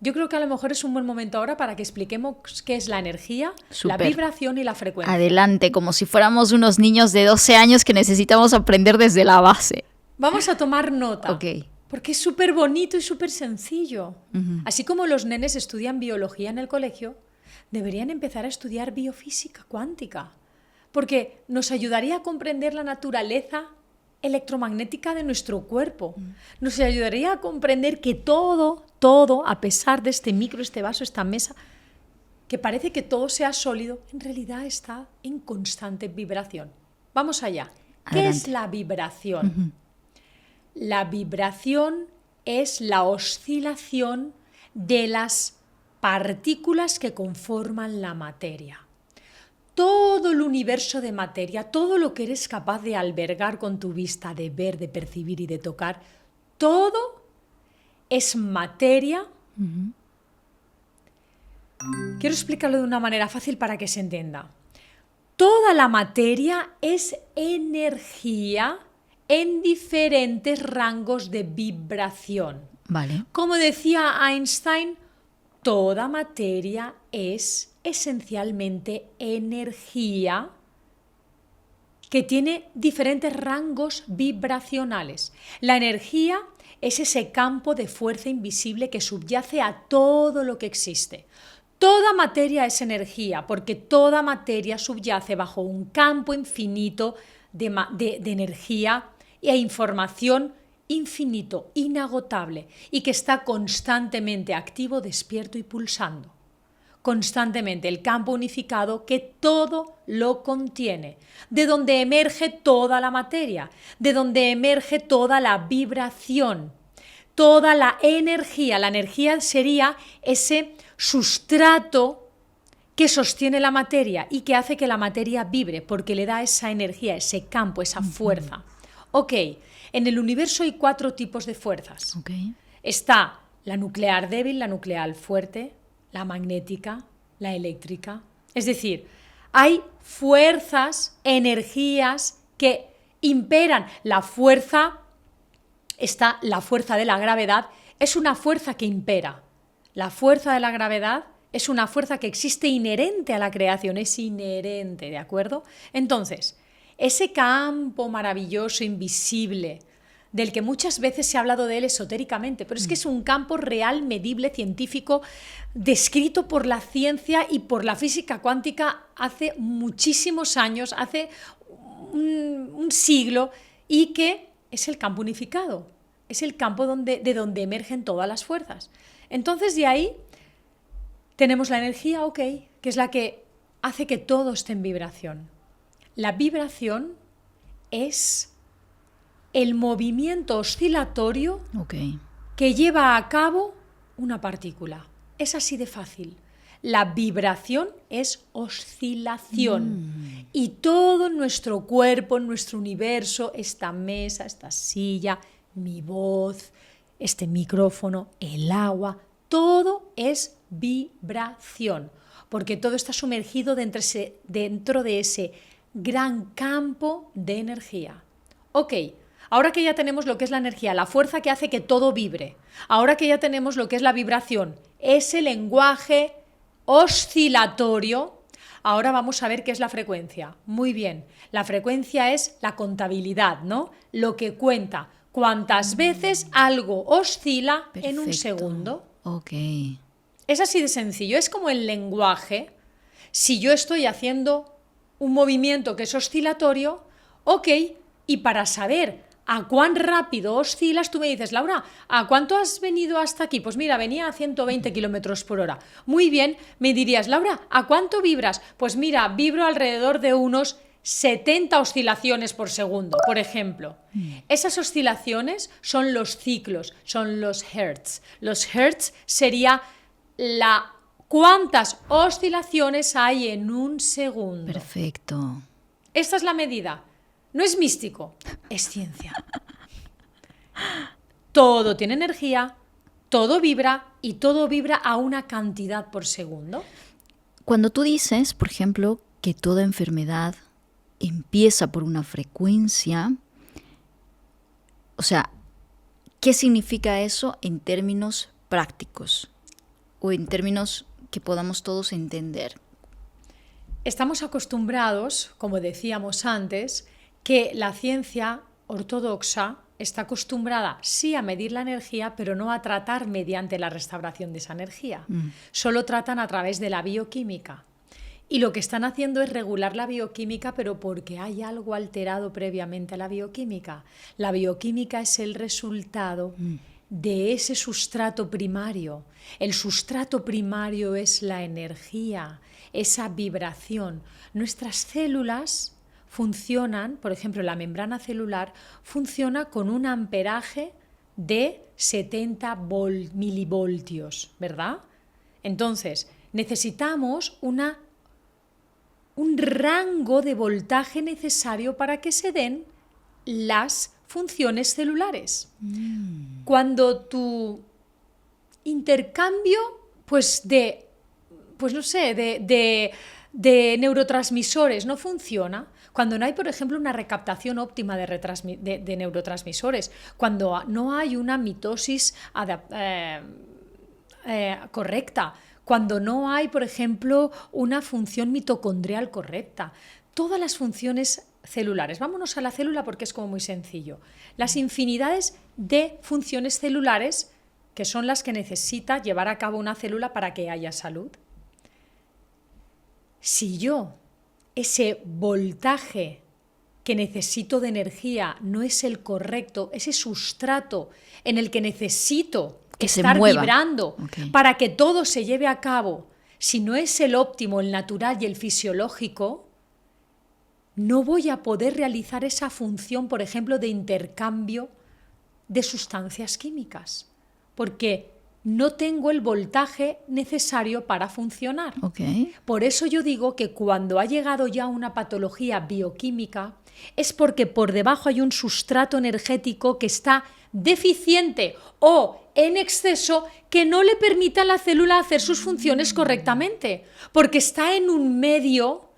Yo creo que a lo mejor es un buen momento ahora para que expliquemos qué es la energía, la Súper. vibración y la frecuencia. Adelante, como si fuéramos unos niños de 12 años que necesitamos aprender desde la base. Vamos a tomar nota. Ok. Porque es súper bonito y súper sencillo. Ujú. Así como los nenes estudian biología en el colegio, deberían empezar a estudiar biofísica cuántica. Porque nos ayudaría a comprender la naturaleza electromagnética de nuestro cuerpo. Nos ayudaría a comprender que todo, a pesar de este micro, este vaso, esta mesa, que parece que todo sea sólido, en realidad está en constante vibración. Vamos allá. ¿Qué es Adelante. la vibración? La vibración es la oscilación de las partículas que conforman la materia. Todo el universo de materia, todo lo que eres capaz de albergar con tu vista, de ver, de percibir y de tocar, todo es materia. Quiero explicarlo de una manera fácil para que se entienda. Toda la materia es energía en diferentes rangos de vibración. Vale. Como decía Einstein, toda materia es esencialmente energía que tiene diferentes rangos vibracionales. La energía es ese campo de fuerza invisible que subyace a todo lo que existe. Toda materia es energía, porque toda materia subyace bajo un campo infinito de energía e información infinito, inagotable, y que está constantemente activo, despierto y pulsando. Constantemente el campo unificado que todo lo contiene, de donde emerge toda la materia, de donde emerge toda la vibración, toda la energía. La energía sería ese sustrato que sostiene la materia y que hace que la materia vibre, porque le da esa energía, ese campo, esa fuerza. Ok, en el universo hay 4 tipos de fuerzas. Ok. Está la nuclear débil, la nuclear fuerte, la magnética, la eléctrica. Es decir, hay fuerzas, energías que imperan. La fuerza de la gravedad, es una fuerza que impera. La fuerza de la gravedad es una fuerza que existe inherente a la creación, es inherente, ¿de acuerdo? Entonces, ese campo maravilloso, invisible, del que muchas veces se ha hablado de él esotéricamente, pero es que es un campo real, medible, científico, descrito por la ciencia y por la física cuántica hace muchísimos años, hace un siglo, y que es el campo unificado, es el campo de donde emergen todas las fuerzas. Entonces, de ahí tenemos la energía, ok, que es la que hace que todo esté en vibración. La vibración es el movimiento oscilatorio que lleva a cabo una partícula. Es así de fácil. La vibración es oscilación. Y todo nuestro cuerpo, nuestro universo, esta mesa, esta silla, mi voz, este micrófono, el agua, todo es vibración. Porque todo está sumergido dentro de ese gran campo de energía. Ok. Ahora que ya tenemos lo que es la energía, la fuerza que hace que todo vibre, ahora que ya tenemos lo que es la vibración, ese lenguaje oscilatorio, ahora vamos a ver qué es la frecuencia. Muy bien, la frecuencia es la contabilidad, ¿no? Lo que cuenta cuántas veces algo oscila en un segundo. Ok. Es así de sencillo, es como el lenguaje. Si yo estoy haciendo un movimiento que es oscilatorio, ok, y para saber a cuán rápido oscilas, tú me dices, Laura, ¿a cuánto has venido hasta aquí? Pues mira, venía a 120 kilómetros por hora. Muy bien, me dirías, Laura, ¿a cuánto vibras? Pues mira, vibro alrededor de unos 70 oscilaciones por segundo, por ejemplo. Esas oscilaciones son los ciclos, son los hertz. Los hertz sería cuántas oscilaciones hay en un segundo. Perfecto. Esta es la medida. No es místico, es ciencia. Todo tiene energía, todo vibra y todo vibra a una cantidad por segundo. Cuando tú dices, por ejemplo, que toda enfermedad empieza por una frecuencia, o sea, ¿qué significa eso en términos prácticos? o en términos que podamos todos entender? Estamos acostumbrados, como decíamos antes, que la ciencia ortodoxa está acostumbrada sí a medir la energía, pero no a tratar mediante la restauración de esa energía. Solo tratan a través de la bioquímica. Y lo que están haciendo es regular la bioquímica, pero porque hay algo alterado previamente a la bioquímica. La bioquímica es el resultado de ese sustrato primario. El sustrato primario es la energía, esa vibración. Nuestras células funcionan, por ejemplo, la membrana celular funciona con un amperaje de 70 milivoltios, ¿verdad? Entonces, necesitamos un rango de voltaje necesario para que se den las funciones celulares. Cuando tu intercambio de neurotransmisores no funciona, cuando no hay, por ejemplo, una recaptación óptima de neurotransmisores, cuando no hay una mitosis correcta, cuando no hay, por ejemplo, una función mitocondrial correcta, todas las funciones celulares. Vámonos a la célula porque es como muy sencillo. Las infinidades de funciones celulares que son las que necesita llevar a cabo una célula para que haya salud. Si yo, ese voltaje que necesito de energía no es el correcto, ese sustrato en el que necesito estar vibrando para que todo se lleve a cabo, si no es el óptimo, el natural y el fisiológico, no voy a poder realizar esa función, por ejemplo, de intercambio de sustancias químicas, porque no tengo el voltaje necesario para funcionar. Por eso yo digo que cuando ha llegado ya una patología bioquímica es porque por debajo hay un sustrato energético que está deficiente o en exceso que no le permite a la célula hacer sus funciones correctamente, porque está en un medio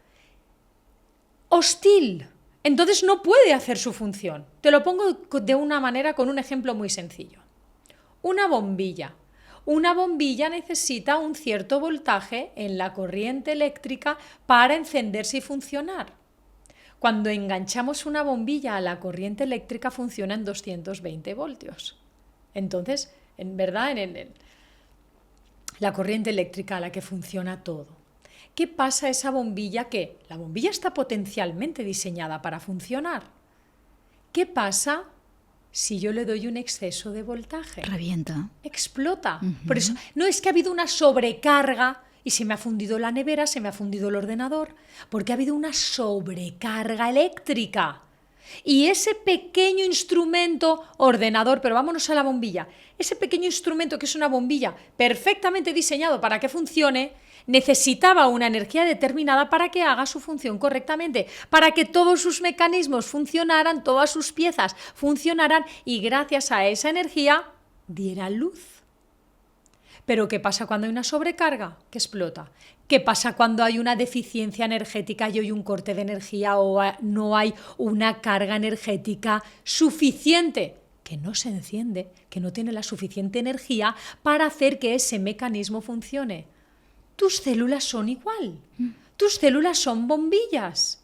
hostil. Entonces no puede hacer su función. Te lo pongo de una manera con un ejemplo muy sencillo. Una bombilla. Una bombilla necesita un cierto voltaje en la corriente eléctrica para encenderse y funcionar. Cuando enganchamos una bombilla a la corriente eléctrica funciona en 220 voltios. Entonces, en verdad, la corriente eléctrica a la que funciona todo. ¿Qué pasa a esa bombilla? Que la bombilla está potencialmente diseñada para funcionar. ¿Qué pasa si yo le doy un exceso de voltaje? Revienta. Explota. Por eso, no es que ha habido una sobrecarga y se me ha fundido la nevera, se me ha fundido el ordenador, porque ha habido una sobrecarga eléctrica. Y ese pequeño instrumento, ordenador, pero vámonos a la bombilla, ese pequeño instrumento que es una bombilla perfectamente diseñado para que funcione, necesitaba una energía determinada para que haga su función correctamente, para que todos sus mecanismos funcionaran, todas sus piezas funcionaran y gracias a esa energía diera luz. Pero ¿qué pasa cuando hay una sobrecarga? Que explota. ¿Qué pasa cuando hay una deficiencia energética y hay un corte de energía o no hay una carga energética suficiente? Que no se enciende, que no tiene la suficiente energía para hacer que ese mecanismo funcione. Tus células son igual. Tus células son bombillas.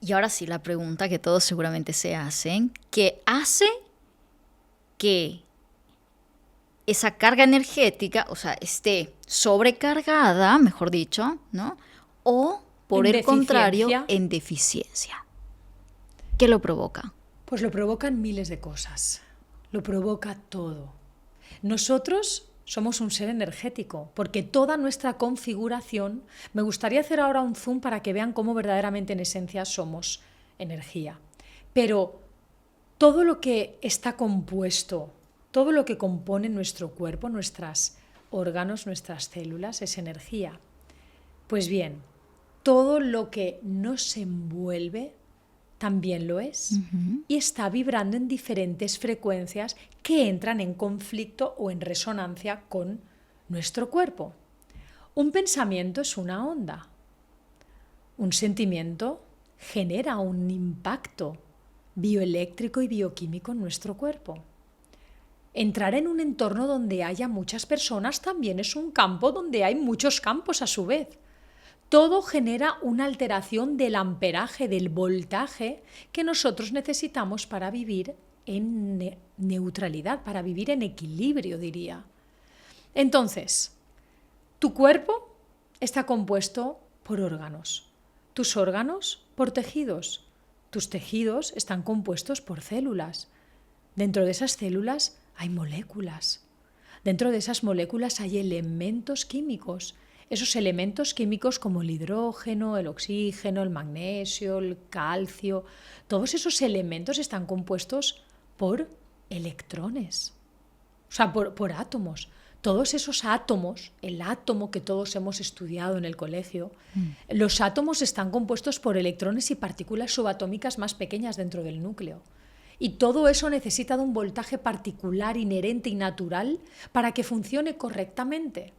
Y ahora sí, la pregunta que todos seguramente se hacen, ¿qué hace que esa carga energética, o sea, esté sobrecargada, mejor dicho, ¿no? O, por el contrario, en deficiencia? ¿Qué lo provoca? Pues lo provocan miles de cosas. Lo provoca todo. Nosotros somos un ser energético, porque toda nuestra configuración, me gustaría hacer ahora un zoom para que vean cómo verdaderamente en esencia somos energía. Pero todo lo que está compuesto, todo lo que compone nuestro cuerpo, nuestros órganos, nuestras células, es energía. Pues bien, todo lo que nos envuelve también lo es y está vibrando en diferentes frecuencias que entran en conflicto o en resonancia con nuestro cuerpo. Un pensamiento es una onda. Un sentimiento genera un impacto bioeléctrico y bioquímico en nuestro cuerpo. Entrar en un entorno donde haya muchas personas también es un campo donde hay muchos campos a su vez. Todo genera una alteración del amperaje, del voltaje que nosotros necesitamos para vivir en neutralidad, para vivir en equilibrio, diría. Entonces, tu cuerpo está compuesto por órganos, tus órganos por tejidos, tus tejidos están compuestos por células. Dentro de esas células hay moléculas. Dentro de esas moléculas hay elementos químicos. Esos elementos químicos como el hidrógeno, el oxígeno, el magnesio, el calcio, todos esos elementos están compuestos por electrones, o sea, por átomos. Todos esos átomos, el átomo que todos hemos estudiado en el colegio, los átomos están compuestos por electrones y partículas subatómicas más pequeñas dentro del núcleo. Y todo eso necesita de un voltaje particular, inherente y natural para que funcione correctamente.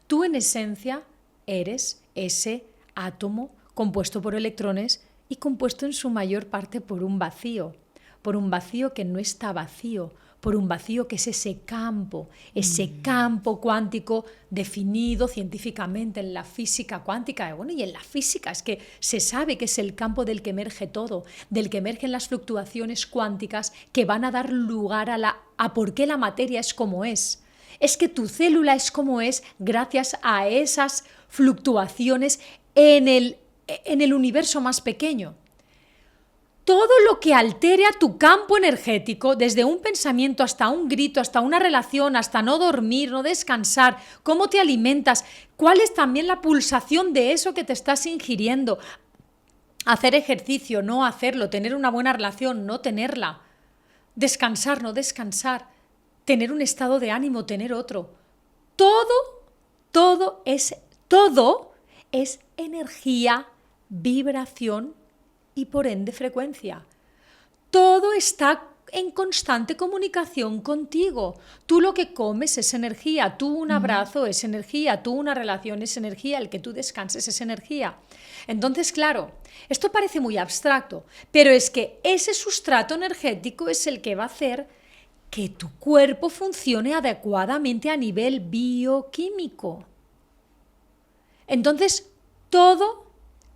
Tú, en esencia, eres ese átomo compuesto por electrones y compuesto en su mayor parte por un vacío que no está vacío, por un vacío que es ese campo cuántico definido científicamente en la física cuántica. Bueno, y en la física es que se sabe que es el campo del que emerge todo, del que emergen las fluctuaciones cuánticas que van a dar lugar a por qué la materia es como es. Es que tu célula es como es gracias a esas fluctuaciones en el universo más pequeño. Todo lo que altere a tu campo energético, desde un pensamiento hasta un grito, hasta una relación, hasta no dormir, no descansar, cómo te alimentas, cuál es también la pulsación de eso que te estás ingiriendo, hacer ejercicio, no hacerlo, tener una buena relación, no tenerla, descansar, no descansar, tener un estado de ánimo, tener otro. Todo es energía, vibración y por ende frecuencia. Todo está en constante comunicación contigo. Tú lo que comes es energía, tú un abrazo es energía, tú una relación es energía, el que tú descanses es energía. Entonces, claro, esto parece muy abstracto, pero es que ese sustrato energético es el que va a hacer que tu cuerpo funcione adecuadamente a nivel bioquímico. Entonces, todo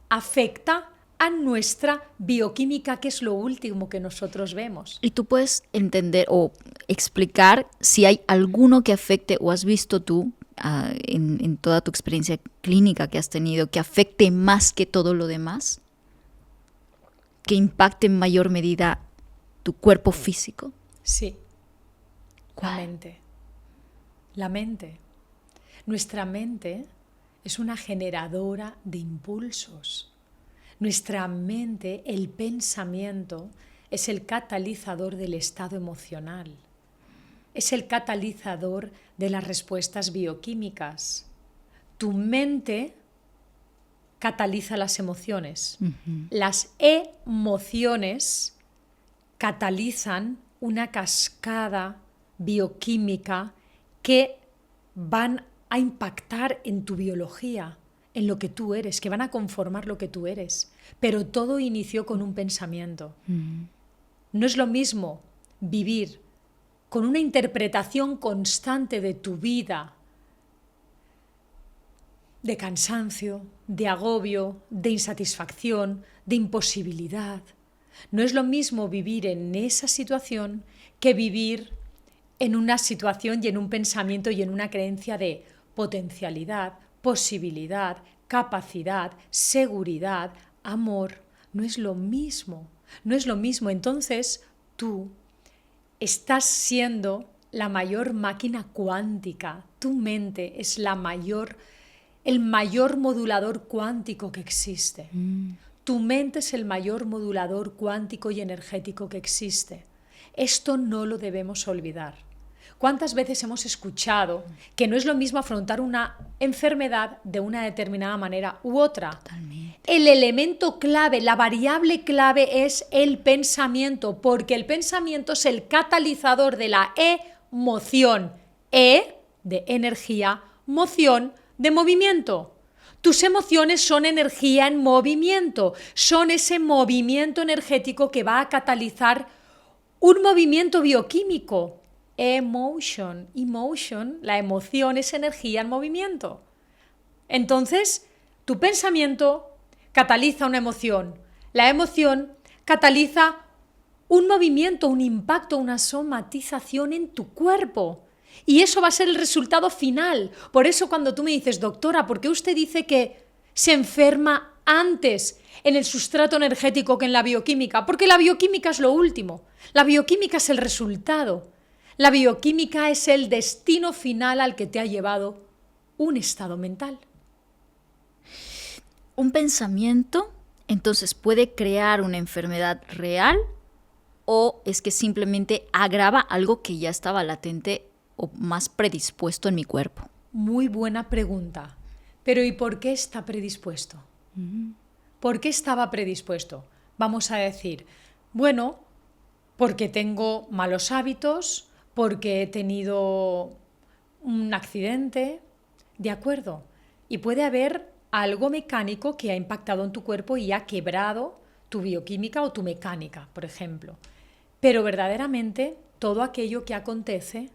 afecta a nuestra bioquímica, que es lo último que nosotros vemos. Y tú puedes entender o explicar si hay alguno que afecte o has visto tú en toda tu experiencia clínica que has tenido, que afecte más que todo lo demás, que impacte en mayor medida tu cuerpo físico. Sí. ¿Cuál? La mente. Nuestra mente es una generadora de impulsos. Nuestra mente, el pensamiento, es el catalizador del estado emocional. Es el catalizador de las respuestas bioquímicas. Tu mente cataliza las emociones. Las emociones catalizan una cascada bioquímica que van a impactar en tu biología, en lo que tú eres, que van a conformar lo que tú eres. Pero todo inició con un pensamiento. No es lo mismo vivir con una interpretación constante de tu vida, de cansancio, de agobio, de insatisfacción, de imposibilidad. No es lo mismo vivir en esa situación que vivir en una situación y en un pensamiento y en una creencia de potencialidad, posibilidad, capacidad, seguridad, amor. No es lo mismo. No es lo mismo. Entonces tú estás siendo la mayor máquina cuántica. Tu mente es el mayor modulador cuántico que existe. Tu mente es el mayor modulador cuántico y energético que existe. Esto no lo debemos olvidar. ¿Cuántas veces hemos escuchado que no es lo mismo afrontar una enfermedad de una determinada manera u otra? Totalmente. El elemento clave, la variable clave es el pensamiento, porque el pensamiento es el catalizador de la emoción. E de energía, moción de movimiento. Tus emociones son energía en movimiento, son ese movimiento energético que va a catalizar un movimiento bioquímico. emotion. Emotion, la emoción es energía en movimiento. Entonces, tu pensamiento cataliza una emoción. La emoción cataliza un movimiento, un impacto, una somatización en tu cuerpo. Y eso va a ser el resultado final. Por eso cuando tú me dices, doctora, ¿por qué usted dice que se enferma antes en el sustrato energético que en la bioquímica? Porque la bioquímica es lo último. La bioquímica es el resultado. La bioquímica es el destino final al que te ha llevado un estado mental. Un pensamiento, entonces, puede crear una enfermedad real o es que simplemente agrava algo que ya estaba latente o más predispuesto en mi cuerpo. Muy buena pregunta. Pero ¿y por qué está predispuesto? ¿Por qué estaba predispuesto? Vamos a decir, bueno, porque tengo malos hábitos, porque he tenido un accidente, de acuerdo. Y puede haber algo mecánico que ha impactado en tu cuerpo y ha quebrado tu bioquímica o tu mecánica, por ejemplo. Pero verdaderamente todo aquello que acontece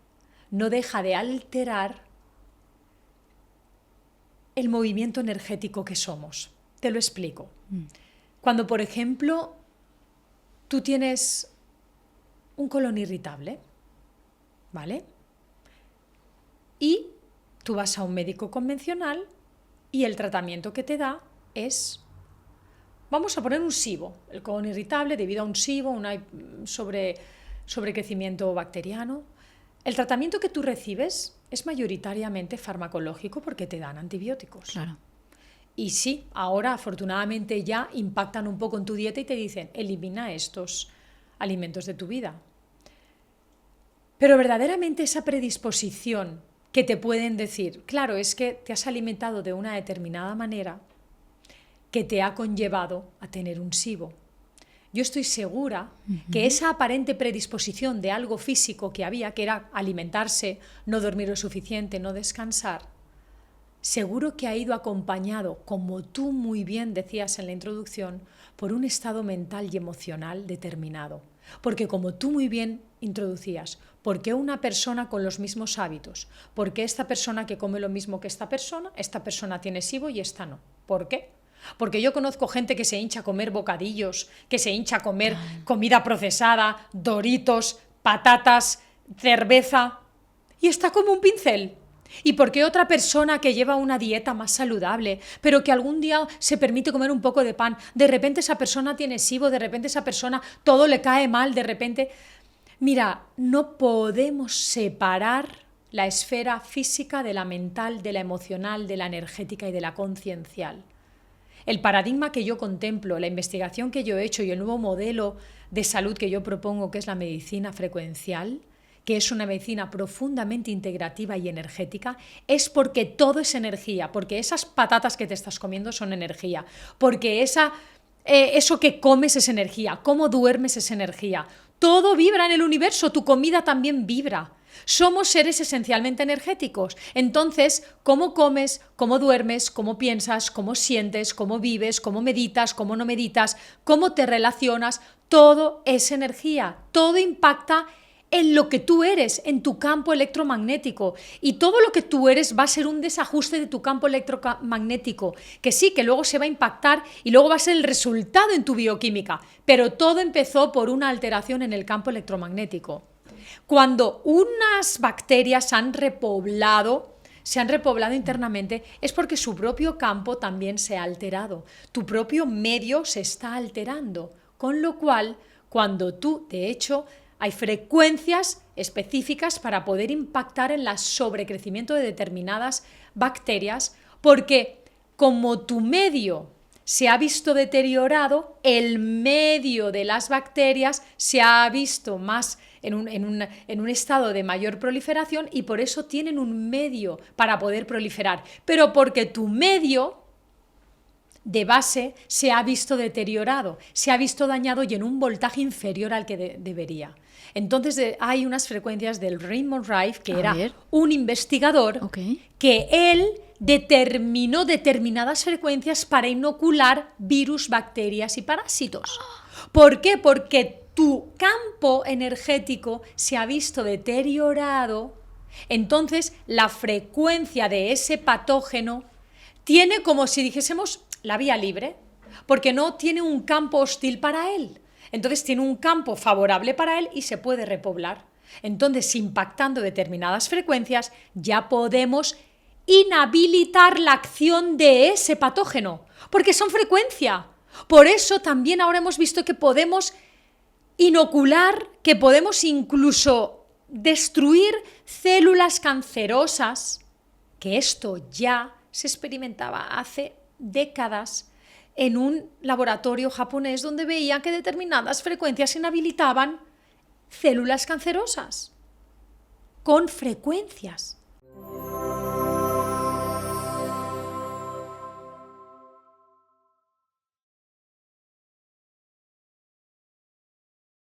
no deja de alterar el movimiento energético que somos. Te lo explico. Cuando, por ejemplo, tú tienes un colon irritable, ¿vale? Y tú vas a un médico convencional y el tratamiento que te da es, vamos a poner un SIBO, el colon irritable debido a un SIBO, un sobrecrecimiento bacteriano. El tratamiento que tú recibes es mayoritariamente farmacológico porque te dan antibióticos. Claro. Y sí, ahora afortunadamente ya impactan un poco en tu dieta y te dicen, elimina estos alimentos de tu vida. Pero verdaderamente esa predisposición que te pueden decir, claro, es que te has alimentado de una determinada manera que te ha conllevado a tener un SIBO. Yo estoy segura que esa aparente predisposición de algo físico que había, que era alimentarse, no dormir lo suficiente, no descansar, seguro que ha ido acompañado, como tú muy bien decías en la introducción, por un estado mental y emocional determinado. Porque como tú muy bien introducías, ¿por qué una persona con los mismos hábitos? ¿Por qué esta persona que come lo mismo que esta persona tiene SIBO y esta no? ¿Por qué? Porque yo conozco gente que se hincha a comer bocadillos, que se hincha a comer comida procesada, Doritos, patatas, cerveza, y está como un pincel. ¿Y por qué otra persona que lleva una dieta más saludable, pero que algún día se permite comer un poco de pan, de repente esa persona tiene SIBO, de repente esa persona todo le cae mal, de repente... Mira, no podemos separar la esfera física de la mental, de la emocional, de la energética y de la conciencial. El paradigma que yo contemplo, la investigación que yo he hecho y el nuevo modelo de salud que yo propongo, que es la medicina frecuencial, que es una medicina profundamente integrativa y energética, es porque todo es energía, porque esas patatas que te estás comiendo son energía, porque eso que comes es energía, cómo duermes es energía. Todo vibra en el universo, tu comida también vibra. Somos seres esencialmente energéticos. Entonces, cómo comes, cómo duermes, cómo piensas, cómo sientes, cómo vives, cómo meditas, cómo no meditas, cómo te relacionas, todo es energía. Todo impacta en lo que tú eres, en tu campo electromagnético. Y todo lo que tú eres va a ser un desajuste de tu campo electromagnético, que sí, que luego se va a impactar y luego va a ser el resultado en tu bioquímica. Pero todo empezó por una alteración en el campo electromagnético. Cuando unas bacterias se han repoblado internamente, es porque su propio campo también se ha alterado. Tu propio medio se está alterando. Con lo cual, cuando tú, de hecho, hay frecuencias específicas para poder impactar en el sobrecrecimiento de determinadas bacterias, porque como tu medio se ha visto deteriorado, el medio de las bacterias se ha visto más en un estado de mayor proliferación y por eso tienen un medio para poder proliferar. Pero porque tu medio de base se ha visto deteriorado, se ha visto dañado y en un voltaje inferior al que debería. Entonces hay unas frecuencias del Raymond Rife, que era un investigador, que él determinó determinadas frecuencias para inocular virus, bacterias y parásitos. ¿Por qué? Porque tu campo energético se ha visto deteriorado, entonces la frecuencia de ese patógeno tiene como si dijésemos la vía libre, porque no tiene un campo hostil para él. Entonces tiene un campo favorable para él y se puede repoblar. Entonces, impactando determinadas frecuencias, ya podemos inhabilitar la acción de ese patógeno, porque son frecuencia. Por eso también ahora hemos visto que podemos inocular, que podemos incluso destruir células cancerosas, que esto ya se experimentaba hace décadas en un laboratorio japonés donde veían que determinadas frecuencias inhabilitaban células cancerosas con frecuencias.